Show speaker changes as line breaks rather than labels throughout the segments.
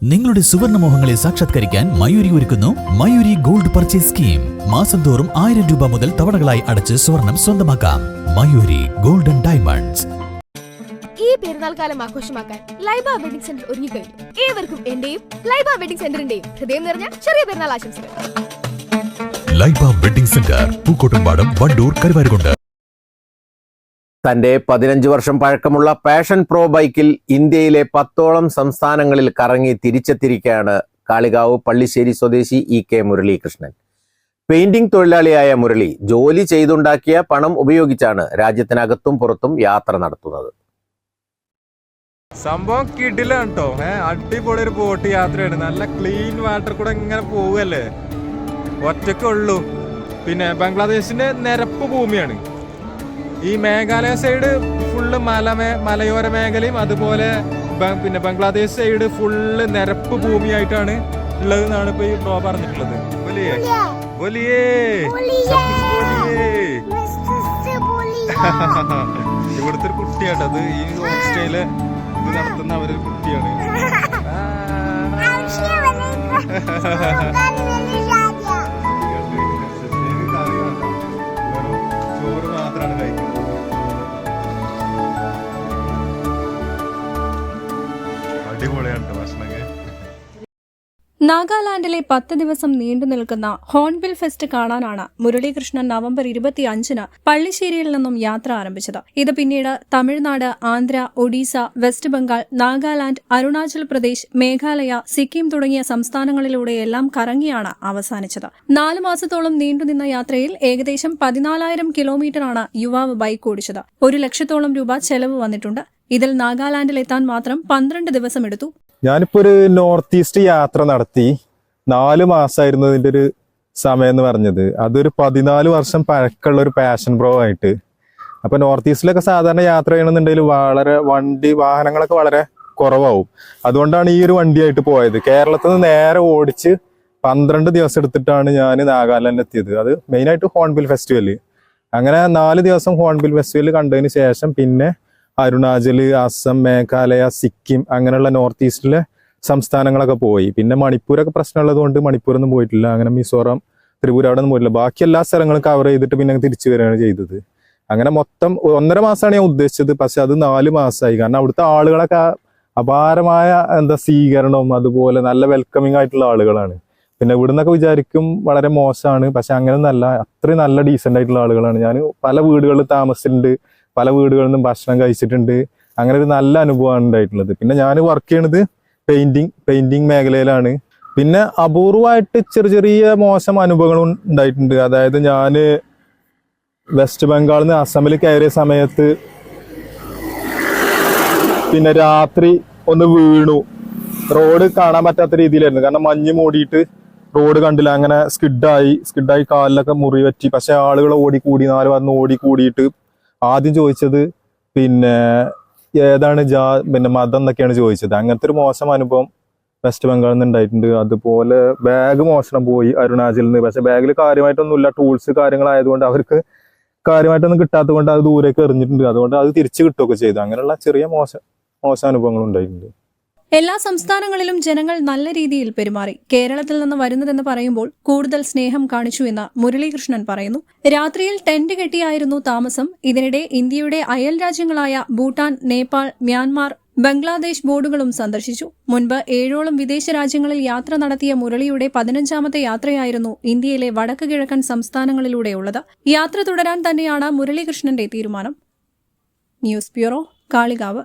നിങ്ങളുടെ സുവർണമോഹങ്ങളെ സാക്ഷാത്കരിക്കാൻ മയൂരി ഒരുക്കുന്നു മയൂരി ഗോൾഡ് പർച്ചേസ് സ്കീം. മാസം തോറും 1000 രൂപ മുതൽ തവണകളായി അടച്ച് സ്വർണം സ്വന്തമാക്കാം. Mayuri golden diamonds.
ഈ പെരുന്നാൾ കാലം ആഘോഷമാക്കാൻ ലൈബ വെഡിംഗ് സെന്റർ ഒരുങ്ങിക്കഴിഞ്ഞു. ഏവർക്കും എന്റെയും ലൈബ വെഡിംഗ് സെന്ററിന്റെയും ഹൃദയം നിറഞ്ഞ ചെറിയ പെരുന്നാൾ ആശംസകൾ.
Laiba wedding centre, Pookkottumpadam, Wandoor, Karuvarakundu.
തന്റെ 15 വർഷം പഴക്കമുള്ള പാഷൻ പ്രോ ബൈക്കിൽ ഇന്ത്യയിലെ 10ഓളം സംസ്ഥാനങ്ങളിൽ കറങ്ങി തിരിച്ചെത്തിയിരിക്കുകയാണ് കാളികാവ് പള്ളിശ്ശേരി സ്വദേശി EK മുരളീകൃഷ്ണൻ. പെയിന്റിംഗ് തൊഴിലാളിയായ മുരളി ജോലി ചെയ്തുണ്ടാക്കിയ പണം ഉപയോഗിച്ചാണ് രാജ്യത്തിനകത്തും പുറത്തും യാത്ര നടത്തുന്നത്.
സംഭവം കിടിലാണ് കേട്ടോ. അടിപൊളി ഒരു ബോട്ട് യാത്രയാണ്. നല്ല ക്ലീൻ വാട്ടർ കൂടെ ഇങ്ങനെ പോവല്ലേ, ഒറ്റക്കുള്ളൂ. പിന്നെ ബംഗ്ലാദേശിന്റെ നിരപ്പ് ഭൂമിയാണ്. ഈ മേഘാലയ സൈഡ് ഫുള്ള് മലയോര മേഖലയും അതുപോലെ പിന്നെ ബംഗ്ലാദേശ് സൈഡ് ഫുള്ള് നിരപ്പ് ഭൂമിയായിട്ടാണ് ഉള്ളത് എന്നാണ് ഇപ്പൊ ഈ ബ്രോ പറഞ്ഞിട്ടുള്ളത്. ഇവിടുത്തെ ഒരു കുട്ടിയാട്ടോ അത്. ഈ ഹോം സ്റ്റേയില് ഇത് നടത്തുന്ന അവരൊരു കുട്ടിയാണ്. ചോറ് മാത്രമാണ് കഴിക്കുന്നത്. അടിപൊളിയാണ് ഭക്ഷണം.
നാഗാലാൻഡിലെ 10 ദിവസം നീണ്ടു നിൽക്കുന്ന ഹോൺബിൽ ഫെസ്റ്റ് കാണാനാണ് മുരളീകൃഷ്ണൻ നവംബർ 25-ന് പള്ളിശ്ശേരിയിൽ നിന്നും യാത്ര ആരംഭിച്ചത്. ഇത് പിന്നീട് തമിഴ്നാട്, ആന്ധ്ര, ഒഡീസ, വെസ്റ്റ് ബംഗാൾ, നാഗാലാൻഡ്, അരുണാചൽ പ്രദേശ്, മേഘാലയ, സിക്കിം തുടങ്ങിയ സംസ്ഥാനങ്ങളിലൂടെയെല്ലാം കറങ്ങിയാണ് അവസാനിച്ചത്. 4 മാസത്തോളം നീണ്ടുനിന്ന യാത്രയിൽ ഏകദേശം 14,000 കിലോമീറ്ററാണ് യുവാവ് ബൈക്ക് ഓടിച്ചത്. 1 ലക്ഷത്തോളം രൂപ ചെലവ് വന്നിട്ടുണ്ട്. ഇതിൽ നാഗാലാൻഡിലെത്താൻ മാത്രം 12 ദിവസം എടുത്തു.
ഞാനിപ്പോ ഒരു നോർത്ത് ഈസ്റ്റ് യാത്ര നടത്തി. 4 മാസമായിരുന്നു ഇതിന്റെ ഒരു സമയം എന്ന് പറഞ്ഞത്. അതൊരു 14 വർഷം പഴക്കമുള്ള ഒരു പാഷൻ പ്രോ ആയിട്ട്. അപ്പൊ നോർത്ത് ഈസ്റ്റിലൊക്കെ സാധാരണ യാത്ര ചെയ്യണമെന്നുണ്ടെങ്കിൽ വളരെ വാഹനങ്ങളൊക്കെ വളരെ കുറവാവും. അതുകൊണ്ടാണ് ഈ ഒരു വണ്ടിയായിട്ട് പോയത്. കേരളത്തിൽ നിന്ന് നേരെ ഓടിച്ച് 12 ദിവസം എടുത്തിട്ടാണ് ഞാൻ നാഗാലാൻഡിൽ എത്തിയത്. അത് മെയിനായിട്ട് ഹോൺബിൽ ഫെസ്റ്റിവല്. അങ്ങനെ 4 ദിവസം ഹോൺബിൽ ഫെസ്റ്റിവൽ കണ്ടതിന് ശേഷം പിന്നെ അരുണാചൽ, അസം, മേഘാലയ, സിക്കിം അങ്ങനെയുള്ള നോർത്ത് ഈസ്റ്റിലെ സംസ്ഥാനങ്ങളൊക്കെ പോയി. പിന്നെ മണിപ്പൂരൊക്കെ പ്രശ്നമുള്ളത് കൊണ്ട് മണിപ്പൂരൊന്നും പോയിട്ടില്ല. അങ്ങനെ മിസോറാം, ത്രിപുര അവിടെ ഒന്നും പോയിട്ടില്ല. ബാക്കി എല്ലാ സ്ഥലങ്ങളും കവർ ചെയ്തിട്ട് പിന്നെ തിരിച്ചു വരികയാണ് ചെയ്തത്. അങ്ങനെ മൊത്തം 1.5 മാസമാണ് ഞാൻ ഉദ്ദേശിച്ചത്. പക്ഷെ അത് 4 മാസമായി. കാരണം അവിടുത്തെ ആളുകളൊക്കെ അപാരമായ സ്വീകരണവും അതുപോലെ നല്ല വെൽക്കമിങ് ആയിട്ടുള്ള ആളുകളാണ്. പിന്നെ ഇവിടെ നിന്നൊക്കെ വിചാരിക്കും വളരെ മോശമാണ്, പക്ഷെ അങ്ങനെ നല്ല അത്രയും നല്ല ഡീസൻ്റ് ആയിട്ടുള്ള ആളുകളാണ്. ഞാൻ പല വീടുകളിൽ താമസിച്ചിട്ടുണ്ട്, പല വീടുകളിൽ നിന്നും ഭക്ഷണം കഴിച്ചിട്ടുണ്ട്. അങ്ങനെ ഒരു നല്ല അനുഭവമാണ് ഉണ്ടായിട്ടുള്ളത്. പിന്നെ ഞാൻ വർക്ക് ചെയ്യണത് പെയിന്റിങ് മേഖലയിലാണ്. പിന്നെ അപൂർവമായിട്ട് ചെറിയ മോശം അനുഭവങ്ങൾ ഉണ്ടായിട്ടുണ്ട്. അതായത് ഞാൻ വെസ്റ്റ് ബംഗാളിൽ നിന്ന് അസമിൽ കയറിയ സമയത്ത് പിന്നെ രാത്രി ഒന്ന് വീണു. റോഡ് കാണാൻ പറ്റാത്ത രീതിയിലായിരുന്നു. കാരണം മഞ്ഞ് മൂടിയിട്ട് റോഡ് കണ്ടില്ല. അങ്ങനെ സ്കിഡായി കാലിലൊക്കെ മുറി പറ്റി. പക്ഷെ ആളുകൾ ഓടിക്കൂടി, 4 വന്ന് ഓടിക്കൂടിയിട്ട് ആദ്യം ചോദിച്ചത് പിന്നെ ഏതാണ് പിന്നെ മതം എന്നൊക്കെയാണ് ചോദിച്ചത്. അങ്ങനത്തെ ഒരു മോശം അനുഭവം വെസ്റ്റ് ബംഗാളിൽ നിന്ന് ഉണ്ടായിട്ടുണ്ട്. അതുപോലെ ബാഗ് മോഷണം പോയി അരുണാചലിൽ നിന്ന്. പക്ഷെ ബാഗിൽ കാര്യമായിട്ടൊന്നുമില്ല. ടൂൾസ് കാര്യങ്ങളായതുകൊണ്ട് അവർക്ക് കാര്യമായിട്ടൊന്നും കിട്ടാത്തത് കൊണ്ട് അത് ദൂരേക്ക് എറിഞ്ഞിട്ടുണ്ട്. അതുകൊണ്ട് അത് തിരിച്ചു കിട്ടുകയൊക്കെ ചെയ്തു. അങ്ങനെയുള്ള ചെറിയ മോശം അനുഭവങ്ങൾ ഉണ്ടായിട്ടുണ്ട്.
എല്ലാ സംസ്ഥാനങ്ങളിലും ജനങ്ങൾ നല്ല രീതിയിൽ പെരുമാറി. കേരളത്തിൽ നിന്ന് വരുന്നതെന്ന് പറയുമ്പോൾ കൂടുതൽ സ്നേഹം കാണിച്ചുവെന്ന് മുരളീകൃഷ്ണൻ പറയുന്നു. രാത്രിയിൽ ടെന്റ് കെട്ടിയായിരുന്നു താമസം. ഇതിനിടെ ഇന്ത്യയുടെ അയൽ രാജ്യങ്ങളായ ഭൂട്ടാൻ, നേപ്പാൾ, മ്യാൻമാർ, ബംഗ്ലാദേശ് ബോർഡുകളും സന്ദർശിച്ചു. മുൻപ് 7ഓളം വിദേശ രാജ്യങ്ങളിൽ യാത്ര നടത്തിയ മുരളിയുടെ 15ാമത്തെ യാത്രയായിരുന്നു ഇന്ത്യയിലെ വടക്ക് കിഴക്കൻ സംസ്ഥാനങ്ങളിലൂടെയുള്ളത്. യാത്ര തുടരാൻ തന്നെയാണ് മുരളീകൃഷ്ണന്റെ തീരുമാനം. News bureau, Kalikavu.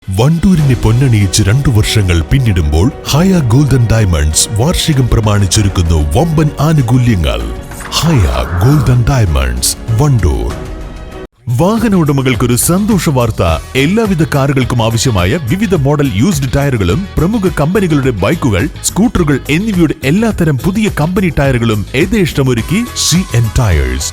വണ്ടൂരിനെ പൊന്നണിയിച്ച് 2 വർഷങ്ങൾ പിന്നിടുമ്പോൾ ഹയ ഗോൾഡൻ ഡയമണ്ട്സ് വാർഷികം പ്രമാണിച്ചൊരുക്കുന്നു വമ്പൻ ആനുകൂല്യങ്ങൾ. ഹയ ഗോൾഡൻ ഡയമണ്ട്സ്, വണ്ടൂർ. വാഹന ഉടമകൾക്കൊരു സന്തോഷ വാർത്ത. എല്ലാവിധ കാറുകൾക്കും ആവശ്യമായ വിവിധ മോഡൽ യൂസ്ഡ് ടയറുകളും പ്രമുഖ കമ്പനികളുടെ ബൈക്കുകൾ, സ്കൂട്ടറുകൾ എന്നിവയുടെ എല്ലാത്തരം പുതിയ കമ്പനി ടയറുകളും യഥേഷ്ടമൊരുക്കി CN ടയേഴ്സ്.